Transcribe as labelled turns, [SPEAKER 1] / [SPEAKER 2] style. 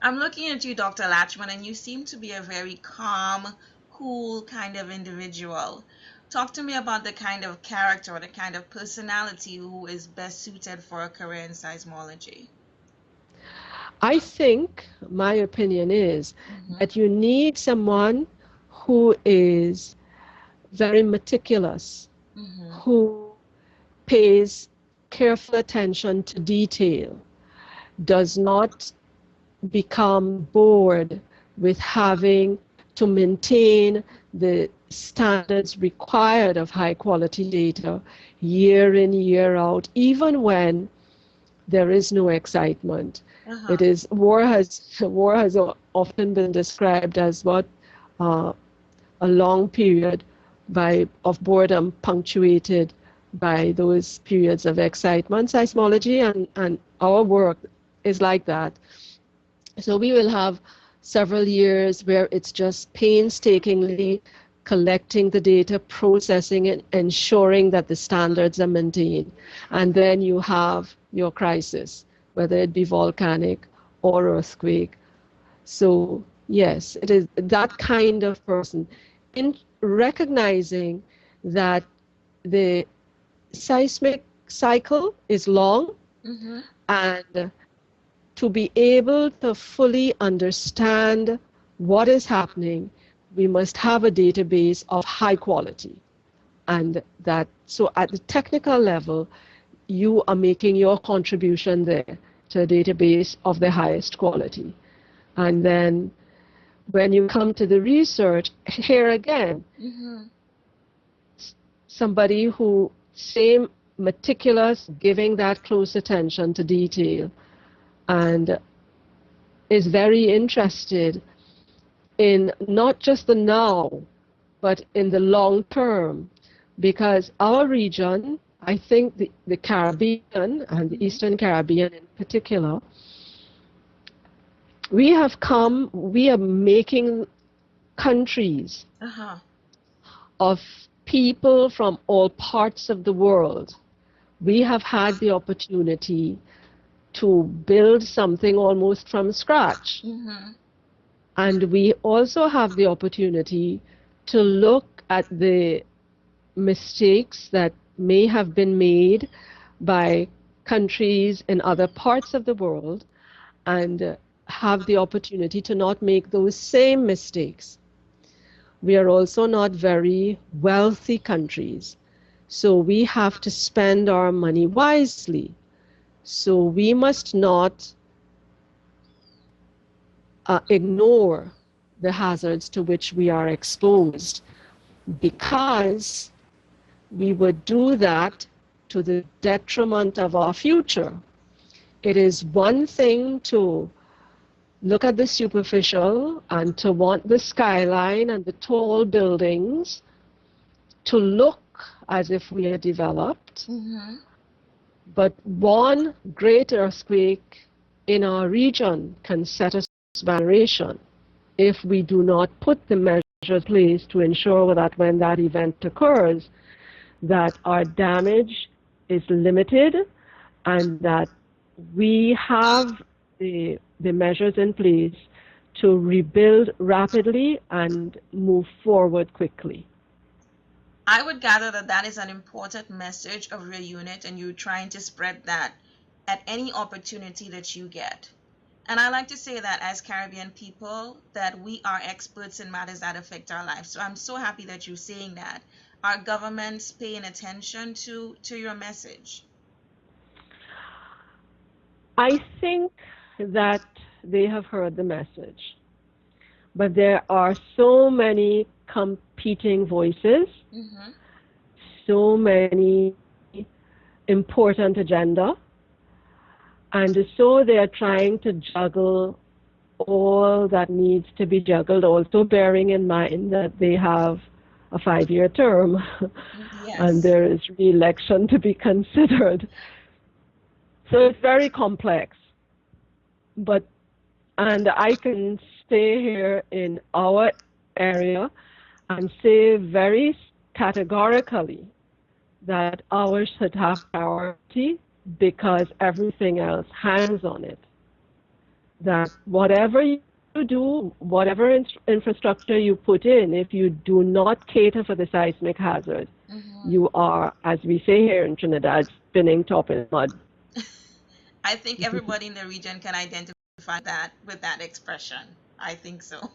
[SPEAKER 1] I'm looking at you, Dr. Latchman, and you seem to be a very calm, cool kind of individual. Talk to me about the kind of character or the kind of personality who is best suited for a career in seismology.
[SPEAKER 2] I think my opinion is
[SPEAKER 1] Mm-hmm.
[SPEAKER 2] that you need someone who is very meticulous,
[SPEAKER 1] Mm-hmm.
[SPEAKER 2] who pays careful attention to detail, does not become bored with having to maintain the standards required of high quality data year in, year out, even when there is no excitement.
[SPEAKER 1] Uh-huh.
[SPEAKER 2] It is war has often been described as what uh, a long period of boredom punctuated by those periods of excitement. Seismology and our work is like that. So we will have several years where it's just painstakingly collecting the data, processing it, ensuring that the standards are maintained. And then you have your crisis, whether it be volcanic or earthquake. So yes, it is that kind of person. In recognizing that the seismic cycle is long,
[SPEAKER 1] Mm-hmm.
[SPEAKER 2] and to be able to fully understand what is happening, we must have a database of high quality. And that, so at the technical level, you are making your contribution there to a database of the highest quality. And then when you come to the research, here again,
[SPEAKER 1] Mm-hmm.
[SPEAKER 2] somebody who same meticulous, giving that close attention to detail, and is very interested in not just the now, but in the long term. Because our region, I think the Caribbean and the
[SPEAKER 1] Mm-hmm.
[SPEAKER 2] Eastern Caribbean in particular, we are making countries
[SPEAKER 1] Uh-huh.
[SPEAKER 2] of people from all parts of the world. We have had the opportunity to build something almost from scratch.
[SPEAKER 1] Mm-hmm.
[SPEAKER 2] And we also have the opportunity to look at the mistakes that may have been made by countries in other parts of the world, and have the opportunity to not make those same mistakes. We are also not very wealthy countries, so we have to spend our money wisely. So we must not ignore the hazards to which we are exposed, because we would do that to the detriment of our future. It is one thing to look at the superficial and to want the skyline and the tall buildings to look as if we are developed,
[SPEAKER 1] Mm-hmm.
[SPEAKER 2] but one great earthquake in our region can set us back a generation if we do not put the measures in place to ensure that when that event occurs, that our damage is limited, and that we have the measures in place to rebuild rapidly and move forward quickly.
[SPEAKER 1] I would gather that that is an important message of your unit, and you're trying to spread that at any opportunity that you get. And I like to say that as Caribbean people, that we are experts in matters that affect our lives. So I'm so happy that you're saying that. Our government's paying attention to your message.
[SPEAKER 2] I think that they have heard the message, but there are so many competing voices,
[SPEAKER 1] Mm-hmm.
[SPEAKER 2] so many important agenda, and so they are trying to juggle all that needs to be juggled, also bearing in mind that they have a 5-year term and
[SPEAKER 1] Yes.
[SPEAKER 2] there is re-election to be considered. So it's very complex. But and I can stay here in our area and say very categorically that ours should have priority because everything else hangs on it. that whatever you do, whatever infrastructure you put in, if you do not cater for the seismic hazard, you are, as we say here in Trinidad, spinning top in mud.
[SPEAKER 1] I think everybody in the region can identify that with that expression. I think so.